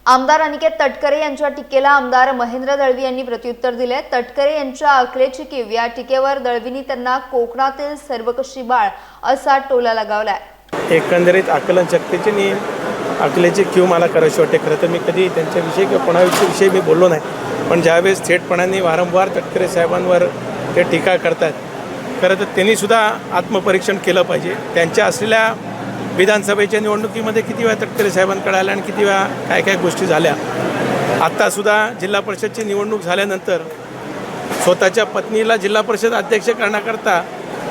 आमदार अनिकेत तटकरे यांच्या टीकेला आमदार महेंद्र दळवी यांनी प्रत्युत्तर दिले। तटकरे यांच्या अकलेची कीव या टीकेवर दळवींनी त्यांना कोकणातील सर्वकशी बाळ असा टोला लगावलाय। एकंदरीत आकलन शक्तीची आणि अकलेची कीव मला करायची वाटते। खरं तर मी कधी त्यांच्याविषयी किंवा कोणाविषयी मी बोललो नाही, पण ज्यावेळेस थेटपणाने वारंवार तटकरे साहेबांवर ते टीका करतात, खरं तर त्यांनीसुद्धा आत्मपरीक्षण केलं पाहिजे। त्यांच्या असलेल्या विधानसभेच्या निवडणुकीमध्ये किती वेळा तटकरे साहेबांकडे आल्या आणि किती वेळा काय काय गोष्टी झाल्या। आत्तासुद्धा जिल्हा परिषदची निवडणूक झाल्यानंतर स्वतःच्या पत्नीला जिल्हा परिषद अध्यक्ष करण्याकरता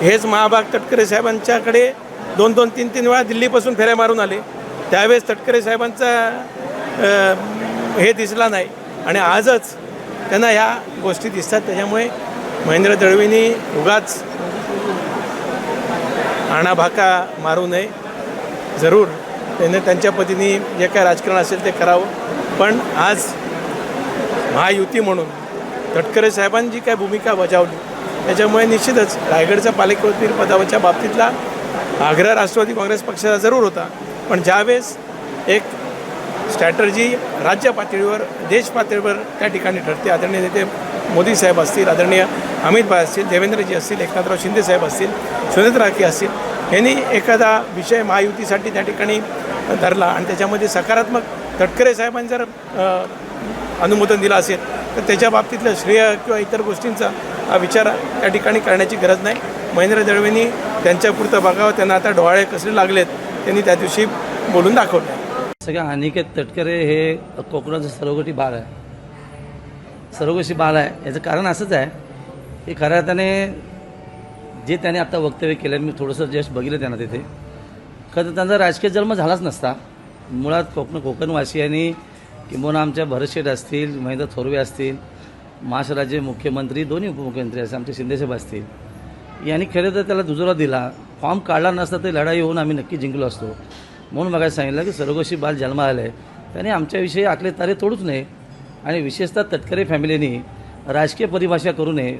हेच महाभाग तटकरे साहेबांच्याकडे 2-2, 3-3 वेळा दिल्लीपासून फेऱ्या मारून आले। त्यावेळेस तटकरे साहेबांचा हे दिसला नाही आणि आजच त्यांना ह्या गोष्टी दिसतात। त्याच्यामुळे महेंद्र दळवींनी उगाच आणाभाका मारू नये। जरूर त्यांनी त्यांच्या पद्धतीने जे काय राजकारण असेल ते करावं, पण आज महायुती म्हणून तटकरे साहेबांनी जी काय भूमिका बजावली त्याच्यामुळे निश्चितच रायगडच्या पालिकेवरील पदाच्या बाबतीतला आग्रह राष्ट्रवादी काँग्रेस पक्षाचा जरूर होता, पण ज्यावेळेस एक स्ट्रॅटर्जी राज्य पातळीवर देश पातळीवर त्या ठिकाणी ठरते, आदरणीय नेते मोदी साहेब असतील, आदरणीय अमित भाई असतील, देवेंद्रजी असतील, एकनाथराव शिंदे साहेब असतील, सुनेत्र राठी असतील, यांनी एखादा विषय महायुतीसाठी त्या ठिकाणी धरला आणि त्याच्यामध्ये सकारात्मक तटकरे साहेबांनी जर अनुमोदन दिलं असेल तर त्याच्या बाबतीतलं श्रेय किंवा इतर गोष्टींचा विचार त्या ठिकाणी करण्याची गरज नाही। महेंद्र दळवींनी त्यांच्यापुरतं बघावं, त्यांना आता डोहाळे कसले लागलेत त्यांनी त्या दिवशी बोलून दाखवलं। सगळ्या अनिकेत तटकरे हे कोकणाचं सर्वगटी बाळ आहे, सर्वकशी बाळ आहे। याचं कारण असंच आहे की खऱ्या अर्थाने जे त्याने आता वक्तव्य केलं, मी थोडंसं जस्ट बघितलं त्यांना तिथे, खरं त्यांचा राजकीय जन्म झालाच नसता। मुळात कोकणवासियांनी किंबहुना आमच्या भरत शेठ असतील, महेंद्र थोरवे असतील, महाराष्ट्राचे मुख्यमंत्री, दोन्ही उपमुख्यमंत्री असतील, आमचे शिंदेसाहेब असतील, यांनी खरं तर त्याला दुजोरा दिला। फॉर्म काढला नसता तर लढाई होऊन आम्ही नक्की जिंकलो असतो। म्हणून बघायला सांगितलं की सर्वकशी बाल जन्माला आलं आहे, त्याने आमच्याविषयी आखले तारे तोडूच नये आणि विशेषतः तटकरे फॅमिलीनी राजकीय परिभाषा करू नये।